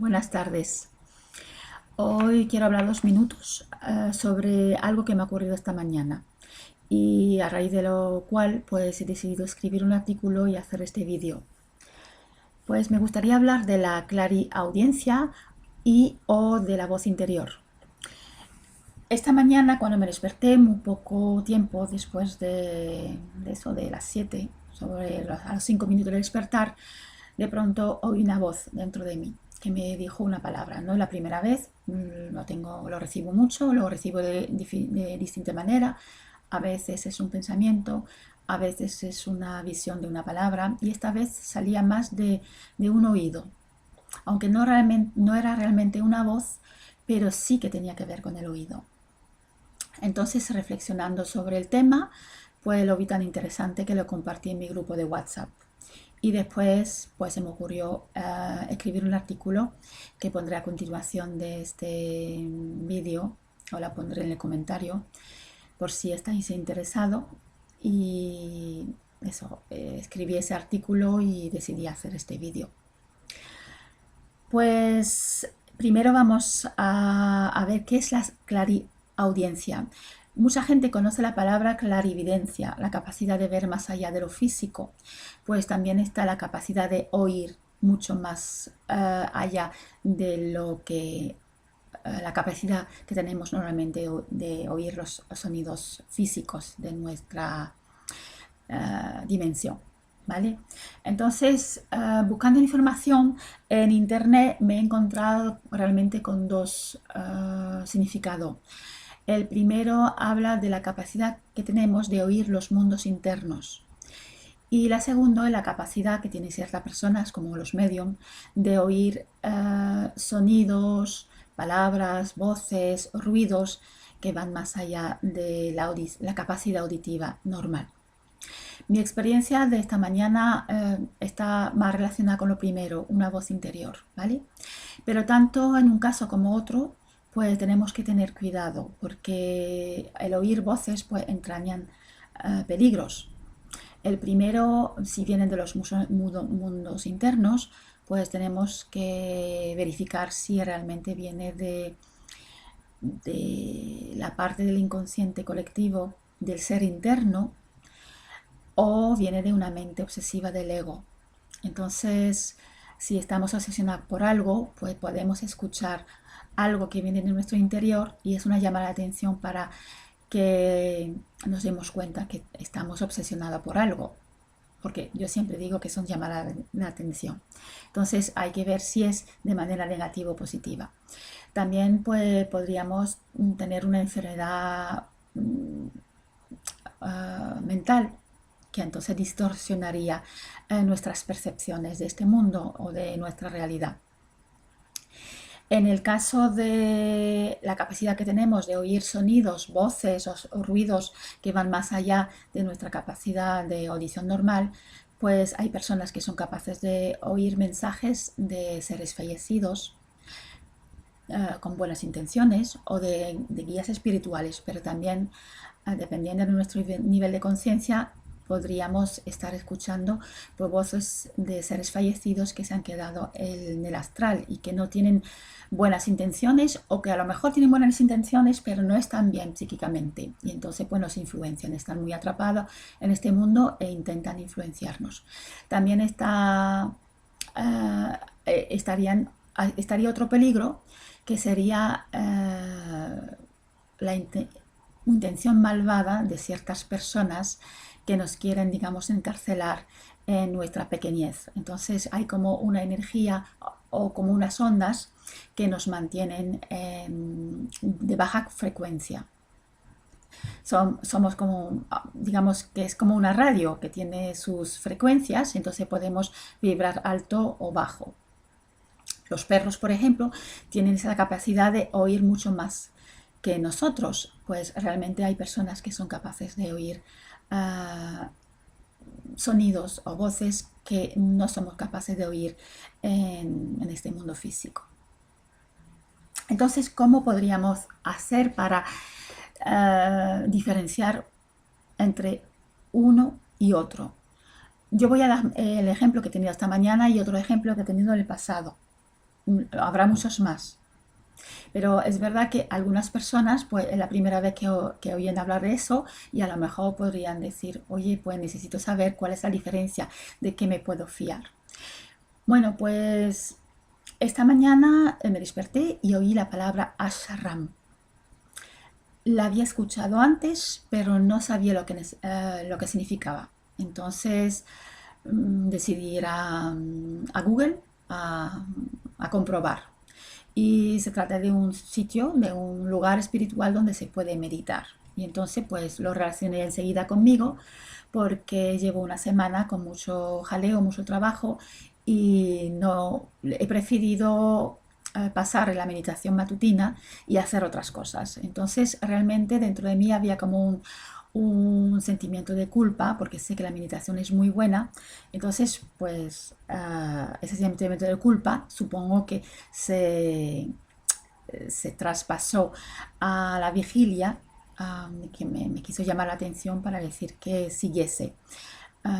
Buenas tardes. Hoy quiero hablar 2 minutos sobre algo que me ha ocurrido esta mañana y a raíz de lo cual pues he decidido escribir un artículo y hacer este vídeo. Pues me gustaría hablar de la clariaudiencia y o de la voz interior. Esta mañana cuando me desperté, muy poco tiempo después de eso de las 7, a los 5 minutos de despertar, de pronto oí una voz dentro de mí que me dijo una palabra. No es la primera vez, lo recibo mucho, lo recibo de distinta manera. A veces es un pensamiento, a veces es una visión de una palabra y esta vez salía más de un oído. Aunque no era realmente una voz, pero sí que tenía que ver con el oído. Entonces, reflexionando sobre el tema, pues lo vi tan interesante que lo compartí en mi grupo de WhatsApp. Y después, pues se me ocurrió escribir un artículo que pondré a continuación de este vídeo, o la pondré en el comentario, por si estáis interesados. Y eso, escribí ese artículo y decidí hacer este vídeo. Pues primero vamos a ver qué es la clariaudiencia. Mucha gente conoce la palabra clarividencia, la capacidad de ver más allá de lo físico, pues también está la capacidad de oír mucho más allá de lo que la capacidad que tenemos normalmente de oír los sonidos físicos de nuestra dimensión. ¿Vale? Entonces, buscando información en internet me he encontrado realmente con dos significados. El primero habla de la capacidad que tenemos de oír los mundos internos. Y la segunda es la capacidad que tienen ciertas personas, como los medium, de oír sonidos, palabras, voces, ruidos que van más allá de la capacidad auditiva normal. Mi experiencia de esta mañana está más relacionada con lo primero, una voz interior, ¿vale? Pero tanto en un caso como otro, pues tenemos que tener cuidado, porque el oír voces pues entrañan peligros. El primero, si vienen de los mundos internos, pues tenemos que verificar si realmente viene de la parte del inconsciente colectivo del ser interno o viene de una mente obsesiva del ego. Entonces, si estamos obsesionados por algo, pues podemos escuchar algo que viene de nuestro interior y es una llamada de atención para que nos demos cuenta que estamos obsesionados por algo. Porque yo siempre digo que son llamadas de atención. Entonces hay que ver si es de manera negativa o positiva. También pues, podríamos tener una enfermedad mental que entonces distorsionaría nuestras percepciones de este mundo o de nuestra realidad. En el caso de la capacidad que tenemos de oír sonidos, voces o ruidos que van más allá de nuestra capacidad de audición normal, pues hay personas que son capaces de oír mensajes de seres fallecidos con buenas intenciones o de guías espirituales, pero también dependiendo de nuestro nivel de conciencia podríamos estar escuchando pues, voces de seres fallecidos que se han quedado en el astral y que no tienen buenas intenciones o que a lo mejor tienen buenas intenciones pero no están bien psíquicamente y entonces pues nos influencian, están muy atrapados en este mundo e intentan influenciarnos. También estaría otro peligro que sería la intención malvada de ciertas personas que nos quieren, digamos, encarcelar en nuestra pequeñez. Entonces hay como una energía o como unas ondas que nos mantienen de baja frecuencia. Somos como, digamos que es como una radio que tiene sus frecuencias, entonces podemos vibrar alto o bajo. Los perros, por ejemplo, tienen esa capacidad de oír mucho más que nosotros, pues realmente hay personas que son capaces de oír sonidos o voces que no somos capaces de oír en este mundo físico. Entonces, ¿cómo podríamos hacer para diferenciar entre uno y otro? Yo voy a dar el ejemplo que he tenido esta mañana y otro ejemplo que he tenido en el pasado. Habrá muchos más. Pero es verdad que algunas personas, pues es la primera vez que oyen hablar de eso y a lo mejor podrían decir, oye, pues necesito saber cuál es la diferencia, de qué me puedo fiar. Bueno, pues esta mañana me desperté y oí la palabra ashram. La había escuchado antes, pero no sabía lo que significaba. Entonces decidí ir a Google a comprobar. Y se trata de un sitio, de un lugar espiritual donde se puede meditar. Y entonces pues lo relacioné enseguida conmigo porque llevo una semana con mucho jaleo, mucho trabajo y no he preferido pasar la meditación matutina y hacer otras cosas. Entonces realmente dentro de mí había como un sentimiento de culpa porque sé que la meditación es muy buena. Entonces pues ese sentimiento de culpa supongo que se traspasó a la vigilia, que me quiso llamar la atención para decir que siguiese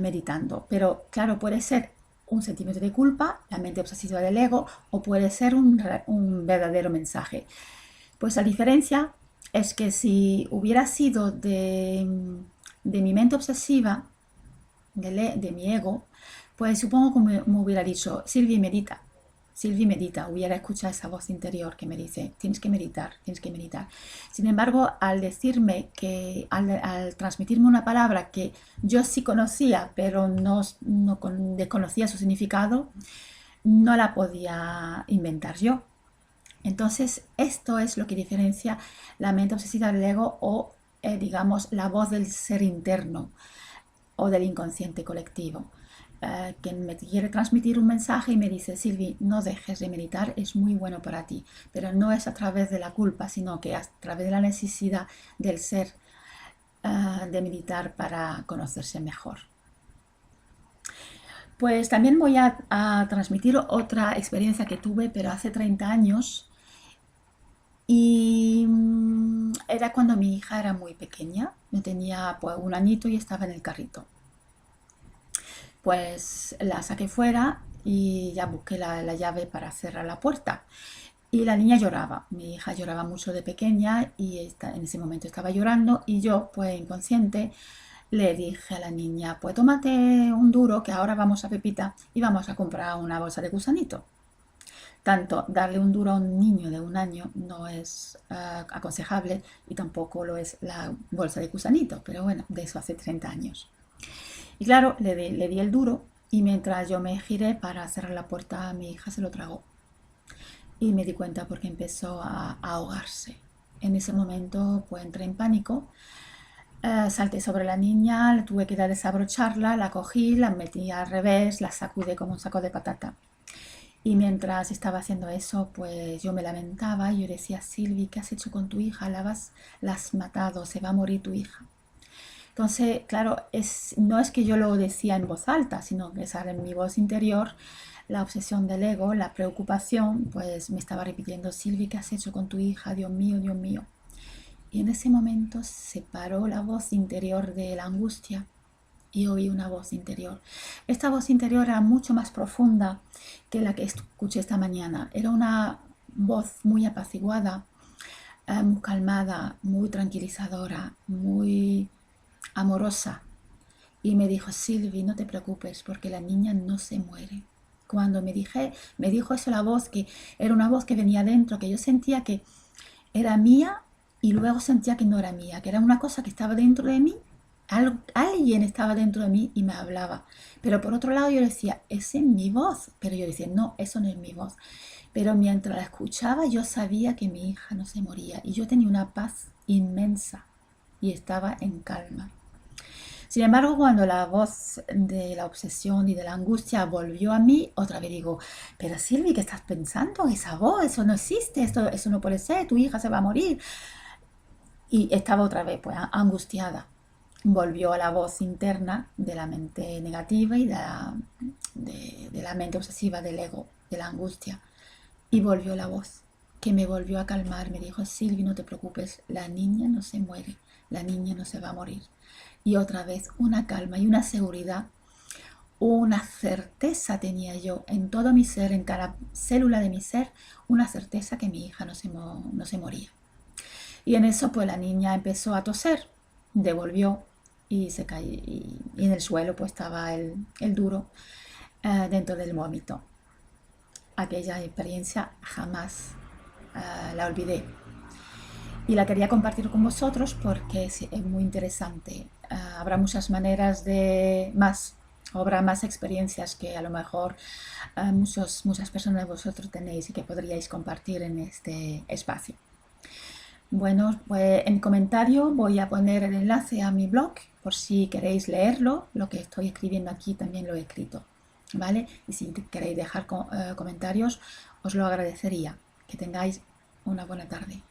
meditando. Pero claro, puede ser un sentimiento de culpa, la mente obsesiva del ego, o puede ser un verdadero mensaje. Pues la diferencia es que si hubiera sido de mi mente obsesiva, de mi ego, pues supongo que me hubiera dicho, Silvi, medita. Silvi, medita. Hubiera escuchado esa voz interior que me dice, tienes que meditar, tienes que meditar. Sin embargo, al decirme que, al transmitirme una palabra que yo sí conocía, pero no desconocía su significado, no la podía inventar yo. Entonces, esto es lo que diferencia la mente obsesiva del ego o, digamos, la voz del ser interno o del inconsciente colectivo, que me quiere transmitir un mensaje y me dice, Silvi, no dejes de meditar, es muy bueno para ti, pero no es a través de la culpa, sino que a través de la necesidad del ser de meditar para conocerse mejor. Pues también voy a transmitir otra experiencia que tuve, pero hace 30 años, y era cuando mi hija era muy pequeña, yo tenía pues un añito y estaba en el carrito. Pues la saqué fuera y ya busqué la llave para cerrar la puerta. Y la niña lloraba, mi hija lloraba mucho de pequeña y en ese momento estaba llorando y yo, pues inconsciente, le dije a la niña, pues tómate un duro que ahora vamos a Pepita y vamos a comprar una bolsa de gusanito. Tanto darle un duro a un niño de un año no es aconsejable y tampoco lo es la bolsa de gusanito, pero bueno, de eso hace 30 años. Y claro, le di el duro y mientras yo me giré para cerrar la puerta, mi hija se lo tragó. Y me di cuenta porque empezó a ahogarse. En ese momento pues entré en pánico, salté sobre la niña, le tuve que desabrocharla, la cogí, la metí al revés, la sacudí como un saco de patata. Y mientras estaba haciendo eso, pues yo me lamentaba y yo decía, Silvi, ¿qué has hecho con tu hija? La has matado, se va a morir tu hija. Entonces, claro, no es que yo lo decía en voz alta, sino que sale en mi voz interior la obsesión del ego, la preocupación, pues me estaba repitiendo, Silvi, ¿qué has hecho con tu hija? Dios mío, Dios mío. Y en ese momento se paró la voz interior de la angustia y oí una voz interior. Esta voz interior era mucho más profunda que la que escuché esta mañana. Era una voz muy apaciguada, muy calmada, muy tranquilizadora, muy amorosa. Y me dijo, Silvi, no te preocupes porque la niña no se muere. Cuando me dijo eso la voz, que era una voz que venía dentro, que yo sentía que era mía y luego sentía que no era mía, que era una cosa que estaba dentro de mí, alguien estaba dentro de mí y me hablaba. Pero por otro lado yo decía, esa es mi voz. Pero yo decía, no, eso no es mi voz. Pero mientras la escuchaba yo sabía que mi hija no se moría y yo tenía una paz inmensa y estaba en calma. Sin embargo, cuando la voz de la obsesión y de la angustia volvió a mí, otra vez digo, pero Silvi, ¿qué estás pensando? Esa voz, eso no existe, eso no puede ser, tu hija se va a morir. Y estaba otra vez pues angustiada. Volvió a la voz interna de la mente negativa y de la mente obsesiva del ego, de la angustia. Y volvió la voz, que me volvió a calmar. Me dijo, Silvi, no te preocupes, la niña no se muere, la niña no se va a morir. Y otra vez una calma y una seguridad, una certeza tenía yo en todo mi ser, en cada célula de mi ser, una certeza que mi hija no se moría. Y en eso pues la niña empezó a toser, devolvió y se cayó. Y en el suelo pues estaba el duro dentro del vómito. Aquella experiencia jamás la olvidé. Y la quería compartir con vosotros porque es muy interesante. Habrá muchas maneras de más, habrá más experiencias que a lo mejor muchas personas de vosotros tenéis y que podríais compartir en este espacio. Bueno, pues en comentario voy a poner el enlace a mi blog por si queréis leerlo. Lo que estoy escribiendo aquí también lo he escrito, ¿vale? Y si queréis dejar comentarios, os lo agradecería. Que tengáis una buena tarde.